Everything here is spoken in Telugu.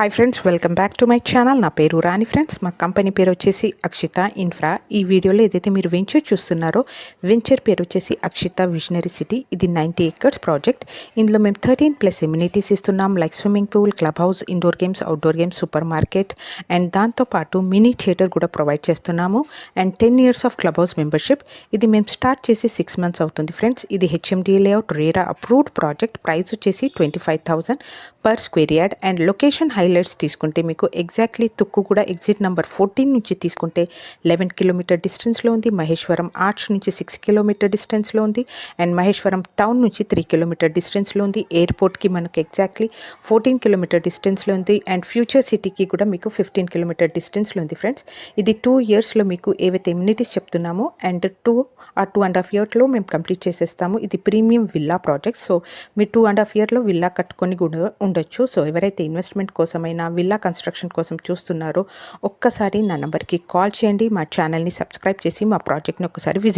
Hi friends, welcome back to my channel. నా పేరు రాణి ఫ్రెండ్స్. మా కంపెనీ పేరు వచ్చేసి అక్షిత ఇన్ఫ్రా. ఈ వీడియోలో ఏదైతే మీరు వెంచర్ చూస్తున్నారో వెంచర్ పేరు వచ్చేసి అక్షిత విజనరీ సిటీ. ఇది 90 acres ప్రాజెక్ట్. ఇందులో మేము 13+ ఎమ్యూనిటీస్ ఇస్తున్నాం, like swimming pool, club house, indoor games, outdoor games, super market and దాంతోపాటు మినీ థియేటర్ కూడా ప్రొవైడ్ చేస్తున్నాము and 10 years of club house membership. ఇది మేము స్టార్ట్ చేసి 6 months అవుతుంది ఫ్రెండ్స్. ఇది HMD layout RERA approved project. Price వచ్చేసి 25,000 per square yard and location highlights తీసుకుంటే మీకు ఎగ్జాక్ట్లీ తుక్కుగూడ ఎగ్జిట్ నెంబర్ 14 నుంచి తీసుకుంటే 11 kilometer డిస్టెన్స్లో ఉంది. మహేశ్వరం ఆర్చ్ నుంచి 6 kilometer డిస్టెన్స్లో ఉంది అండ్ మహేశ్వరం టౌన్ నుంచి 3 kilometer డిస్టెన్స్లో ఉంది. ఎయిర్పోర్ట్కి మనకు ఎగ్జాక్ట్లీ 14 kilometer డిస్టెన్స్లో ఉంది అండ్ ఫ్యూచర్ సిటీకి కూడా మీకు 15 kilometer డిస్టెన్స్లో ఉంది ఫ్రెండ్స్. ఇది 2 yearsలో మీకు ఏవైతే ఇమ్యూనిటీస్ చెప్తున్నామో అండ్ 2.5 yearsలో మేము కంప్లీట్ చేసేస్తాము. ఇది ప్రీమియం విల్లా ప్రాజెక్ట్. సో మీరు 2.5 yearsలో విల్లా కట్టుకొని కూడా ఉండొచ్చు. సో ఎవరైతే ఇన్వెస్ట్మెంట్ కోసమైనా విల్లా కన్స్ట్రక్షన్ కోసం చూస్తున్నారో ఒక్కసారి నా నెంబర్కి కాల్ చేయండి. మా ఛానల్ని సబ్స్క్రైబ్ చేసి మా ప్రాజెక్ట్ని ఒకసారి విజిట్